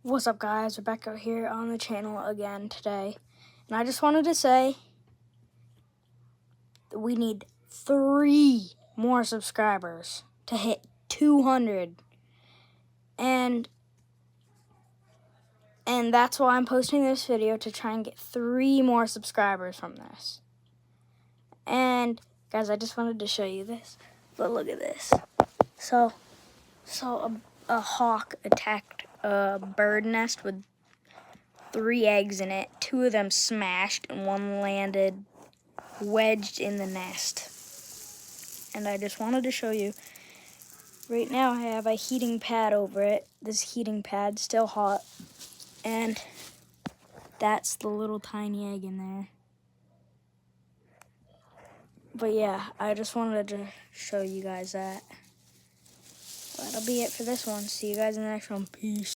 What's up, guys? Rebecca here on the channel again today. And I just wanted to say that we need 3 more subscribers to hit 200. And that's why I'm posting this video, to try and get 3 more subscribers from this. And guys, I just wanted to show you this. But look at this. So a hawk attacked a bird nest with 3 eggs in it. 2 of them smashed and 1 landed wedged in the nest. And I just wanted to show you. Right now I have a heating pad over it. This heating pad's still hot. And that's the little tiny egg in there. But yeah, I just wanted to show you guys that. That'll be it for this one. See you guys in the next one. Peace.